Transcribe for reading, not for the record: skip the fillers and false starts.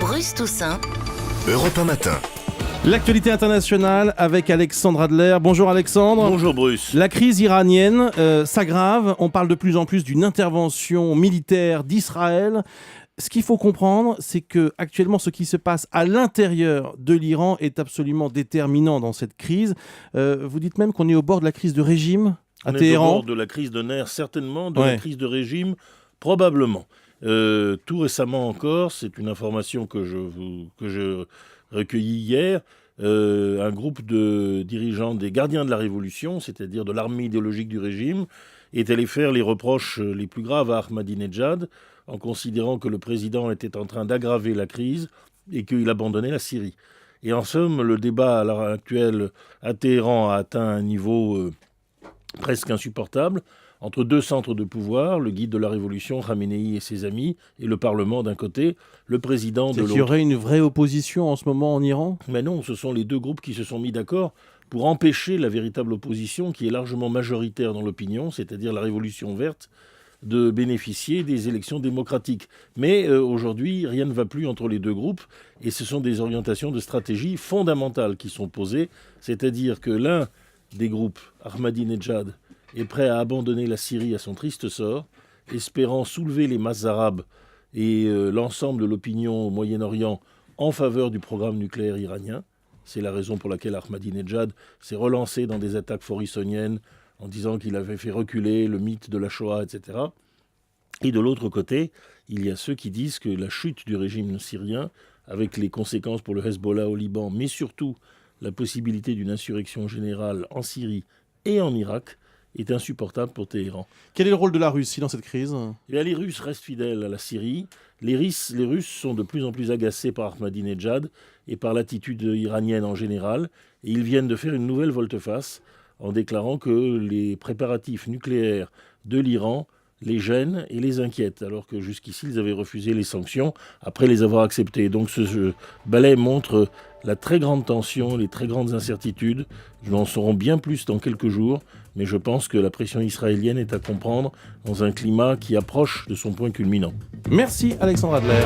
Bruce Toussaint. Europe 1 matin. L'actualité internationale avec Alexandre Adler. Bonjour Alexandre. Bonjour Bruce. La crise iranienne s'aggrave. On parle de plus en plus d'une intervention militaire d'Israël. Ce qu'il faut comprendre, c'est que actuellement, ce qui se passe à l'intérieur de l'Iran est absolument déterminant dans cette crise. Vous dites même qu'on est au bord de la crise de régime à Téhéran. On est au bord de la crise de nerfs, certainement, de la crise de régime, probablement. Tout récemment encore, c'est une information que je recueillis hier, un groupe de dirigeants des gardiens de la Révolution, c'est-à-dire de l'armée idéologique du régime, est allé faire les reproches les plus graves à Ahmadinejad en considérant que le président était en train d'aggraver la crise et qu'il abandonnait la Syrie. Et en somme, le débat à l'heure actuelle à Téhéran a atteint un niveau presque insupportable entre deux centres de pouvoir, le guide de la Révolution, Khamenei et ses amis, et le Parlement d'un côté, le président de l'autre. Il y aurait une vraie opposition en ce moment en Iran ? Mais non, ce sont les deux groupes qui se sont mis d'accord pour empêcher la véritable opposition qui est largement majoritaire dans l'opinion, c'est-à-dire la Révolution verte, de bénéficier des élections démocratiques. Mais aujourd'hui, rien ne va plus entre les deux groupes, et ce sont des orientations de stratégie fondamentales qui sont posées, c'est-à-dire que l'un des groupes, Ahmadinejad, est prêt à abandonner la Syrie à son triste sort, espérant soulever les masses arabes et l'ensemble de l'opinion au Moyen-Orient en faveur du programme nucléaire iranien. C'est la raison pour laquelle Ahmadinejad s'est relancé dans des attaques forissoniennes en disant qu'il avait fait reculer le mythe de la Shoah, etc. Et de l'autre côté, il y a ceux qui disent que la chute du régime syrien, avec les conséquences pour le Hezbollah au Liban, mais surtout la possibilité d'une insurrection générale en Syrie et en Irak, est insupportable pour Téhéran. Quel est le rôle de la Russie dans cette crise ? Eh bien, les Russes restent fidèles à la Syrie. Les Russes sont de plus en plus agacés par Ahmadinejad et par l'attitude iranienne en général. Et ils viennent de faire une nouvelle volte-face en déclarant que les préparatifs nucléaires de l'Iran les gênent et les inquiètent, alors que jusqu'ici, ils avaient refusé les sanctions après les avoir acceptées. Donc ce ballet montre la très grande tension, les très grandes incertitudes. Nous en saurons bien plus dans quelques jours, mais je pense que la pression israélienne est à comprendre dans un climat qui approche de son point culminant. Merci Alexandre Adler.